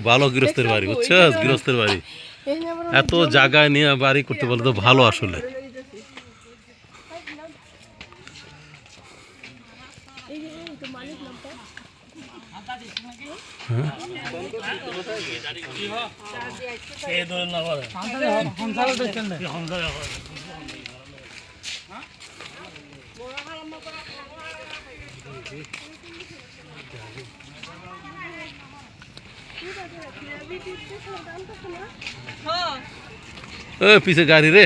ভালো গৃহস্থের বাড়ি, বুঝছস? গৃহস্থের বাড়ি এত জায়গায় নিয়ে বাড়ি করতে বলে তো ভালো আসলে। পিছে গাড়ি রে,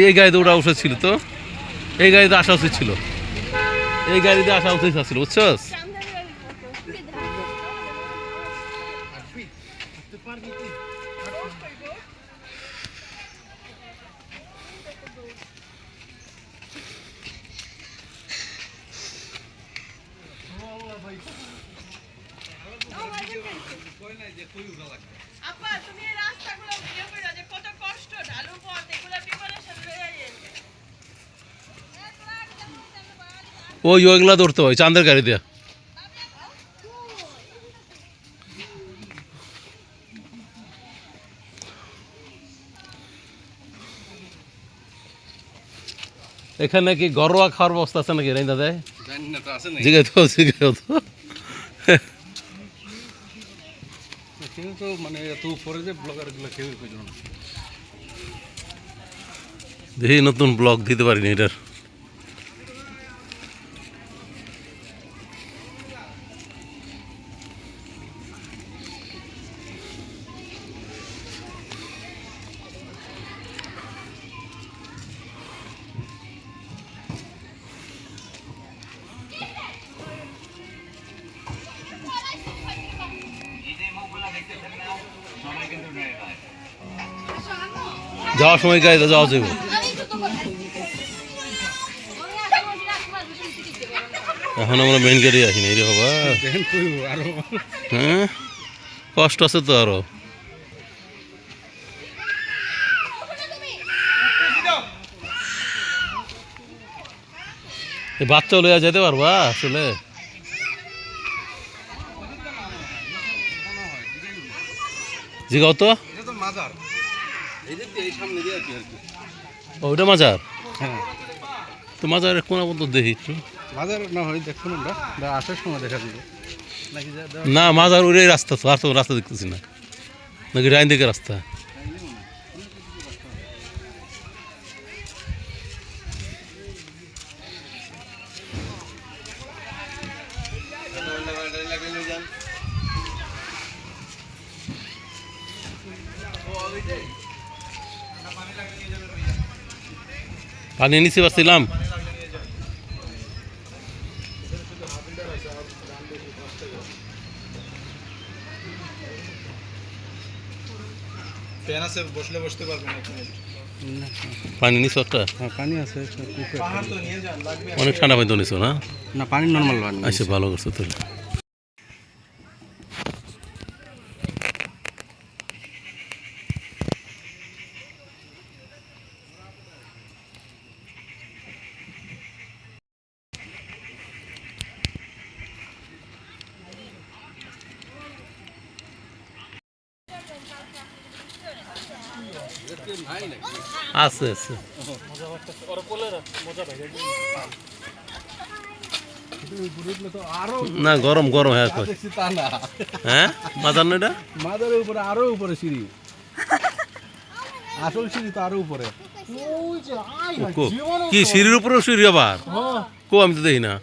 এই গাড়িতে ওটা উচিত ছিল তো, এই গাড়িতে আসা উচিত ছিল, এই গাড়িতে আসা উচিত ছিল, বুঝছস? ওইগুলা ধরতে হয় চাঁদের গাড়ি দেয়া। এখানে কি ঘরোয়া খাওয়ার ব্যবস্থা আছে নাকি রাইন্দা দেয়? জিজ্ঞাসা তো জিজ্ঞাসা তো মানে এত উপরে যে ব্লগারগুলো কেউ দেখি নতুন ব্লগ দিতে পারিনি এটার। যাওয়ার সময় গাড়িতে যাওয়া যাবে। এখন আমরা মেন গাড়ি আসিনি রে বাবা, হ্যাঁ কষ্ট আছে তো আরো। বাচ্চা লইয়া যেতে পারবা আসলে? জিগাও তো, ওইটা মাজার? হ্যাঁ, তো মাজারের কোন পর্যন্ত দেখি একটু। মাজার না হয় দেখুন, আমরা আসার সময় দেখা যাবে নাকি? না মাজার ওই রাস্তা তো, আর তো রাস্তা দেখতেছি না, নাকি ডাইন দিকে রাস্তা? পানি নিচে পাচ্ছিলাম। পানি নিচে একটা, পানি আছে অনেক ঠান্ডা পানি তো নিছো না? না পানি নর্মাল পানি। আচ্ছা ভালো করছো তাহলে। আছে আছে না, গরম গরম। হ্যাঁ হ্যাঁ মাজার না, এটা মাজারের উপরে আরো উপরে সিঁড়ি, আসল সিঁড়ি তো আরো উপরে। কি সিঁড়ির উপরেও সিঁড়ি আবার? কো আমি তো দেখি না।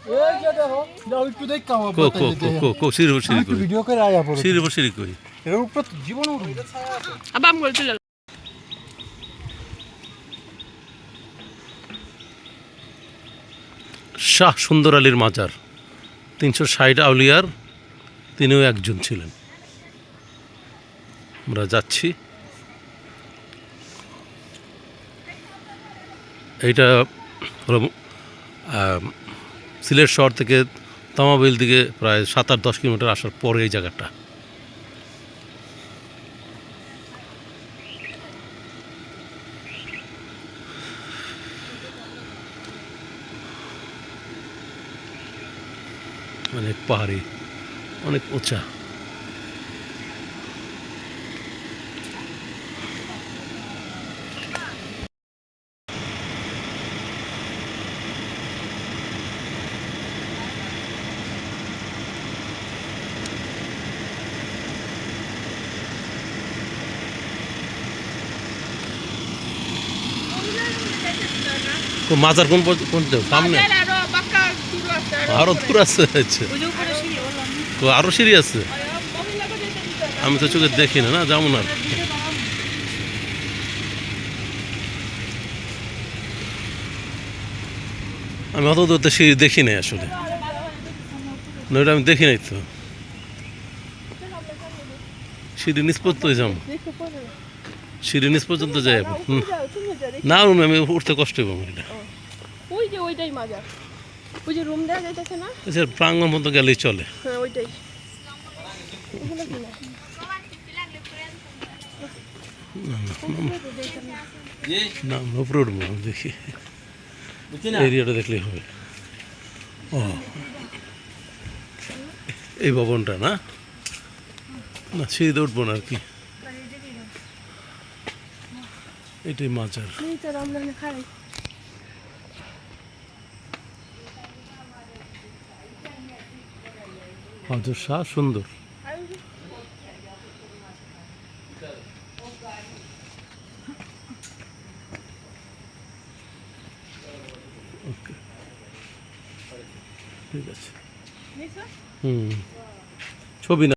সিঁড়ির উপর সিঁড়ি কই? শাহ সুন্দর আলীর মাজার, 360 আউলিয়ার তিনিও একজন ছিলেন। আমরা যাচ্ছি। এইটা হলো সিলেট শহর থেকে তামাবিল দিকে প্রায় 7-10 কিলোমিটার আসার পরে এই জায়গাটা। অনেক পাহাড়ি অনেক উঁচা। মাজার কোন পর্যন্ত সামনে আরো দূর আছে? আচ্ছা, আরো সিঁড়ি আছে? আমি তো চোখে দেখি না, না যেমন আর আমি অত দূর তো সিঁড়ি দেখি নাই আসলে, না ওটা আমি দেখি নাই তো। সিঁড়ি নিচ পর্যন্ত যাম, সিঁড়ি নিচ পর্যন্ত যাই না, আমি উঠতে কষ্ট হইব আমার। এটা ওই যে ওইটাই মাজার, ওই যে রুম দেওয়া যাইতেছে না, প্রাঙ্গণ মতো গেলেই চলে। হ্যাঁ ওইটাই। ওগুলো কি না? না উপরে উঠবো, দেখি এরিয়াটা দেখলেই হবে। ও এই ভবনটা না, না সিঁড়িতে উঠবো না আর কি, এটাই মাজার। হাজর শাহ সুন্দর। ওকে, ঠিক আছে। ছবি না।